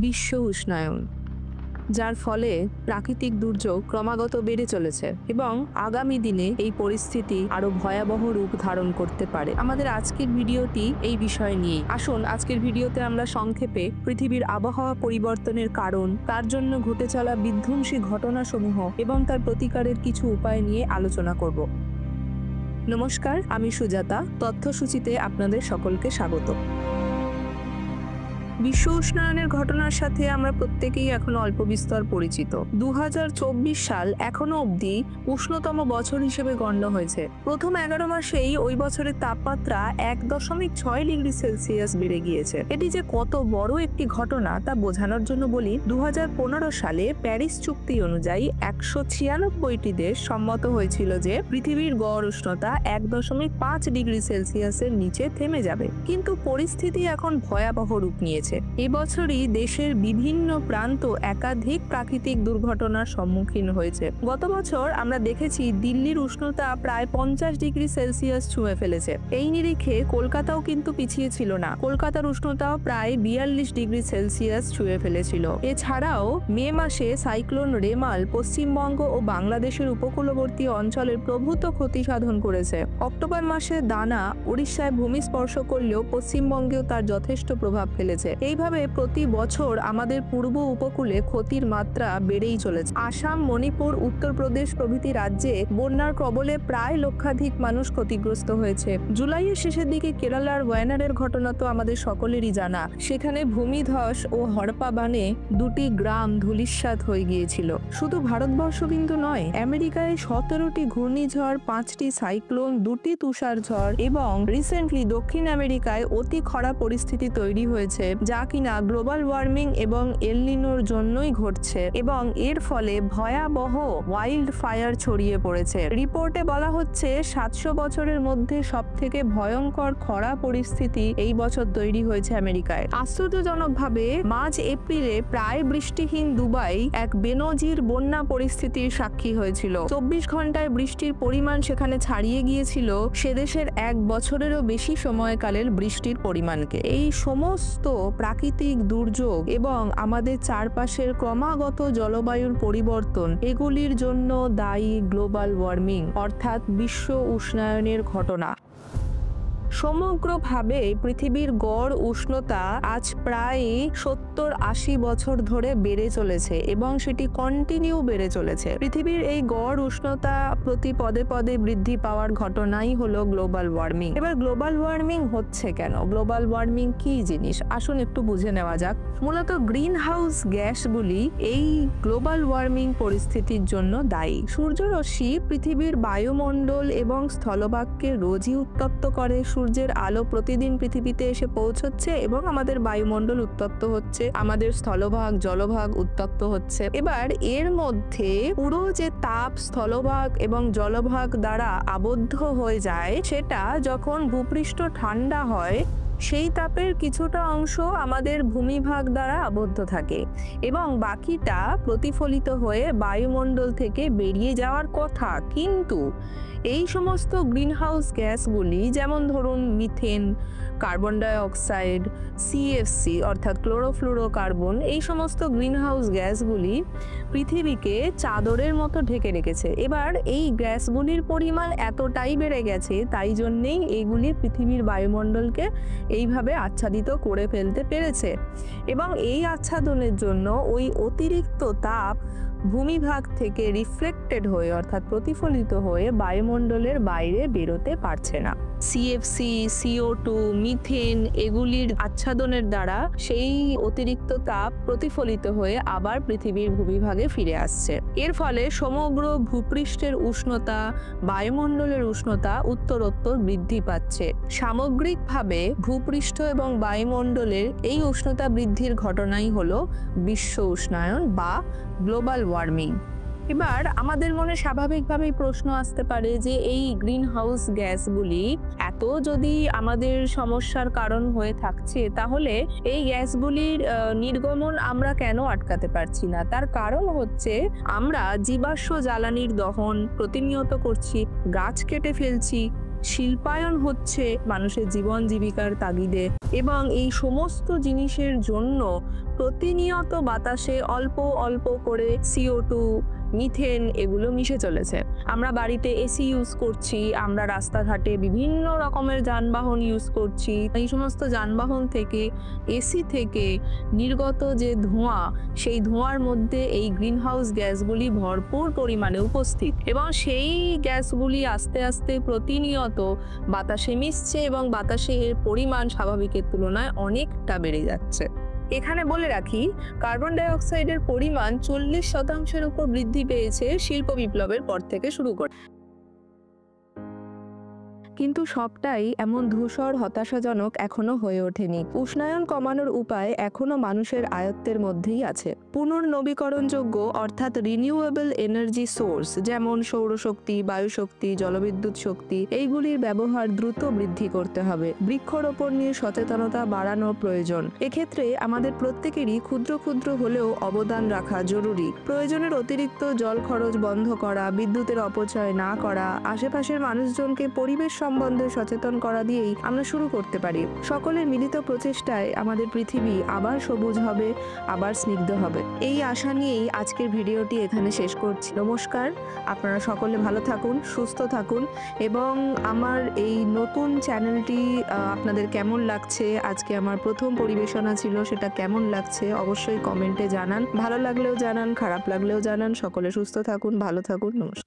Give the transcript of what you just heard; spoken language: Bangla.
বিশ্ব উষ্ণায়ন, যার ফলে প্রাকৃতিক দুর্যোগ ক্রমাগত বেড়ে চলেছে এবং আগামী দিনে এই পরিস্থিতি আরো ভয়াবহ রূপ ধারণ করতে পারে। আমাদের আজকের ভিডিওটি এই বিষয় নিয়ে। আসুন আজকের ভিডিওতে আমরা সংক্ষেপে পৃথিবীর আবহাওয়া পরিবর্তনের কারণ, তার জন্য ঘটে চলা বিধ্বংসী ঘটনাসমূহ এবং তার প্রতিকারের কিছু উপায় নিয়ে আলোচনা করব। নমস্কার, আমি সুজাতা। তথ্যসূচিতে আপনাদের সকলকে স্বাগত। বিশ্ব উষ্ণায়নের ঘটনার সাথে আমরা প্রত্যেকেই এখন অল্প বিস্তর পরিচিত। 2024 সাল এখনো অবধি উষ্ণতম বছর হিসেবে গণ্য হয়েছে। প্রথম 11 মাসেই ওই বছরের তাপমাত্রা 1.6 ডিগ্রি সেলসিয়াস বেড়ে গিয়েছে। এটি যে কত বড় একটি ঘটনা তা বোঝানোর জন্য বলি, 2015 সালে প্যারিস চুক্তি অনুযায়ী 196টি দেশ সম্মত হয়েছিল যে পৃথিবীর গড় উষ্ণতা 1.5 ডিগ্রি সেলসিয়াসের নিচে থেমে যাবে। কিন্তু পরিস্থিতি এখন ভয়াবহ রূপ নিয়েছে। এবছরই দেশের বিভিন্ন প্রান্ত একাধিক প্রাকৃতিক দুর্ঘটনার সম্মুখীন হয়েছে। গত বছর আমরা দেখেছি দিল্লির উষ্ণতা প্রায় 50 ডিগ্রি সেলসিয়াস ছুঁয়ে ফেলেছে। এই নিরিখে কলকাতাও কিন্তু পিছিয়ে ছিল না। কলকাতার উষ্ণতাও প্রায় 42 ডিগ্রি সেলসিয়াস ছুঁয়ে ফেলেছিল। এছাড়াও মে মাসে সাইক্লোন রেমাল পশ্চিমবঙ্গ ও বাংলাদেশের উপকূলবর্তী অঞ্চলের প্রভূত ক্ষতি সাধন করেছে। অক্টোবর মাসে দানা উড়িষ্যায় ভূমিস্পর্শ করলেও পশ্চিমবঙ্গেও তার যথেষ্ট প্রভাব ফেলেছে। এইভাবে প্রতি বছর আমাদের পূর্ব উপকূলে ক্ষতির মাত্রা বেড়েই চলেছে। আসাম, মণিপুর, উত্তরপ্রদেশ প্রভৃতি রাজ্যে বন্যার কবলে প্রায় লক্ষাধিক মানুষ ক্ষতিগ্রস্ত হয়েছে। জুলাইয়ের শেষের দিকে কেরালার ওয়ায়নাডের ঘটনা তো আমাদের সকলেরই জানা। সেখানে ভূমিধস ও হড়পা বানে দুটি গ্রাম ধূলিসাৎ হয়ে গিয়েছিল। শুধু ভারতবর্ষ কিন্তু নয়, আমেরিকায় 17টি ঘূর্ণিঝড়, 5টি সাইক্লোন, 2টি তুষার ঝড় এবং রিসেন্টলি দক্ষিণ আমেরিকায় অতি খরা পরিস্থিতি তৈরি হয়েছে, যা কিনা গ্লোবাল ওয়ার্মিং এবং এল নিনোর জন্যই ঘটছে এবং এর ফলে ভয়াবহ ওয়াইল্ড ফায়ার ছড়িয়ে পড়েছে। রিপোর্টে বলা হচ্ছে 700 বছরের মধ্যে সবথেকে ভয়ঙ্কর খরা পরিস্থিতি এই বছর তৈরি হয়েছে আমেরিকায়। আশ্চর্যজনকভাবে মার্চ এপ্রিলে প্রায় বৃষ্টিহীন দুবাই এক বেনজির বন্যা পরিস্থিতির সাক্ষী হয়েছিল। 24 ঘন্টায় বৃষ্টির পরিমাণ সেখানে ছাড়িয়ে গিয়েছিল সে দেশের 1 বছরেরও বেশি সময়কালের বৃষ্টির পরিমাণকে। এই সমস্ত প্রাকৃতিক দুর্যোগ এবং আমাদের চারপাশের ক্রমাগত জলবায়ুর পরিবর্তন, এগুলির জন্য দায়ী গ্লোবাল ওয়ার্মিং অর্থাৎ বিশ্ব উষ্ণায়নের ঘটনা। সমগ্রভাবে পৃথিবীর গড় উষ্ণতা আজ প্রায় 70-80 বছর ধরে বেড়ে চলেছে এবং সেটি কন্টিনিউ বেড়ে চলেছে। পৃথিবীর এই গড় উষ্ণতা প্রতি পদে পদে বৃদ্ধি পাওয়ার ঘটনাই হলো গ্লোবাল ওয়ার্মিং। এবার গ্লোবাল ওয়ার্মিং হচ্ছে কেন? গ্লোবাল ওয়ার্মিং কি জিনিস? আসুন একটু বুঝে নেওয়া যাক। মূলত গ্রিন হাউস গ্যাসগুলি এই গ্লোবাল ওয়ার্মিং পরিস্থিতির জন্য দায়ী। সূর্যরশ্মি পৃথিবীর বায়ুমণ্ডল এবং স্থলভাগকে রোজই উত্তপ্ত করে। সূর্যের আলো প্রতিদিন পৃথিবীতে এসে পৌঁছচ্ছে এবং আমাদের বায়ুমণ্ডল উত্তপ্ত হচ্ছে, আমাদের স্থলভাগ জলভাগ উত্তপ্ত হচ্ছে। এবার এর মধ্যে পুরো যে তাপ স্থলভাগ এবং জলভাগ দ্বারা আবদ্ধ হয়ে যায়, সেটা যখন ভূপৃষ্ঠ ঠান্ডা হয় সেই তাপের কিছুটা অংশ আমাদের ভূমিভাগ দ্বারা আবদ্ধ থাকে এবং বাকিটা প্রতিফলিত হয়ে বায়ুমণ্ডল থেকে বেরিয়ে যাওয়ার কথা। কিন্তু এই সমস্ত গ্রিনহাউস গ্যাসগুলি, যেমন ধরুন methane, carbon die oxide, CFC অর্থাৎ ক্লোরোফ্লুরোকার্বন, এই সমস্ত গ্রিনহাউস গ্যাসগুলি পৃথিবীকে চাদরের মতো ঢেকে রেখেছে। এবার এই গ্যাসগুলির পরিমাণ এতটাই বেড়ে গেছে, তাই জন্যেই এইগুলি পৃথিবীর বায়ুমণ্ডলকে এইভাবে আচ্ছাদিত করে ফেলতে পেরেছে এবং এই আচ্ছাদনের জন্য ওই অতিরিক্ত তাপ ভূমিভাগ থেকে রিফ্লেক্টেড হয়ে অর্থাৎ প্রতিফলিত হয়ে বায়ুমণ্ডলের বাইরে বেরোতে পারছে না। সিএফসি, CO2, মিথেন এগুলির আচ্ছাদনের দ্বারা সেই অতিরিক্ত তাপ প্রতিফলিত হয়ে আবার পৃথিবীর ভূমিভাগে ফিরে আসছে। এর ফলে সমগ্র ভূপৃষ্ঠের উষ্ণতা, বায়ুমণ্ডলের উষ্ণতা উত্তরোত্তর বৃদ্ধি পাচ্ছে। সামগ্রিকভাবে ভূপৃষ্ঠ এবং বায়ুমণ্ডলের এই উষ্ণতা বৃদ্ধির ঘটনাই হলো বিশ্ব উষ্ণায়ন বা গ্লোবাল ওয়ার্মিং। এবার আমাদের মনে স্বাভাবিকভাবেই প্রশ্ন আসতে পারে যে এই গ্রিন হাউস গ্যাসগুলি এত যদি আমাদের সমস্যার কারণ হয়ে থাকছে, তাহলে এই গ্যাসগুলির নির্গমন আমরা কেন আটকাতে পারছি না? তার কারণ হচ্ছে আমরা জীবাশ্ম জ্বালানির দহন প্রতিনিয়ত করছি, গাছ কেটে ফেলছি, শিল্পায়ন হচ্ছে মানুষের জীবন জীবিকার তাগিদে, এবং এই সমস্ত জিনিসের জন্য প্রতিনিয়ত বাতাসে অল্প অল্প করে CO2, মিথেন এগুলো মিশে চলেছে। আমরা বাড়িতে এসি ইউজ করছি, আমরা রাস্তাঘাটে বিভিন্ন রকমের যানবাহন ইউজ করছি। এই সমস্ত যানবাহন থেকে, এসি থেকে নির্গত যে ধোঁয়া, সেই ধোঁয়ার মধ্যে এই গ্রিনহাউস গ্যাসগুলি ভরপুর পরিমাণে উপস্থিত, এবং সেই গ্যাসগুলি আস্তে আস্তে প্রতিনিয়ত বাতাসে মিশছে এবং বাতাসে এর পরিমাণ স্বাভাবিকের তুলনায় অনেকটা বেড়ে যাচ্ছে। এখানে বলে রাখি, কার্বন ডাই অক্সাইডের পরিমাণ 40% উপর বৃদ্ধি পেয়েছে শিল্প বিপ্লবের পর থেকে শুরু করে। কিন্তু সবটাই এমন ধূসর হতাশাজনক এখনো হয়ে ওঠেনি। উষ্ণায়ন কমানোর উপায় এখনো মানুষের আয়ত্তের মধ্যেই আছে। পুনর্নবীকরণযোগ্য অর্থাৎ রিনিউয়েবল এনার্জি সোর্স যেমন সৌরশক্তি, বায়ুশক্তি, জলবিদ্যুৎ শক্তি, এইগুলির ব্যবহার দ্রুত বৃদ্ধি করতে হবে। বৃক্ষরোপণ নিয়ে সচেতনতা বাড়ানো প্রয়োজন। এক্ষেত্রে আমাদের প্রত্যেকেরই ক্ষুদ্র ক্ষুদ্র হলেও অবদান রাখা জরুরি। প্রয়োজনের অতিরিক্ত জল খরচ বন্ধ করা, বিদ্যুতের অপচয় না করা, আশেপাশের মানুষজনকে পরিবেশ সম্বন্ধে সচেতন করা দিয়েই আমরা শুরু করতে পারি। সকলের মিলিত প্রচেষ্টায় আমাদের পৃথিবী আবার সবুজ হবে, আবার স্নিগ্ধ হবে। এই আশা নিয়েই আজকের ভিডিওটি এখানে শেষ করছি। নমস্কার, আপনারা সকলে ভালো থাকুন, সুস্থ থাকুন, এবং আমার এই নতুন চ্যানেলটি আপনাদের কেমন লাগছে, আজকে আমার প্রথম পরিবেশনা ছিল, সেটা কেমন লাগছে অবশ্যই কমেন্টে জানান। ভালো লাগলেও জানান, খারাপ লাগলেও জানান। সকলে সুস্থ থাকুন, ভালো থাকুন। নমস্কার।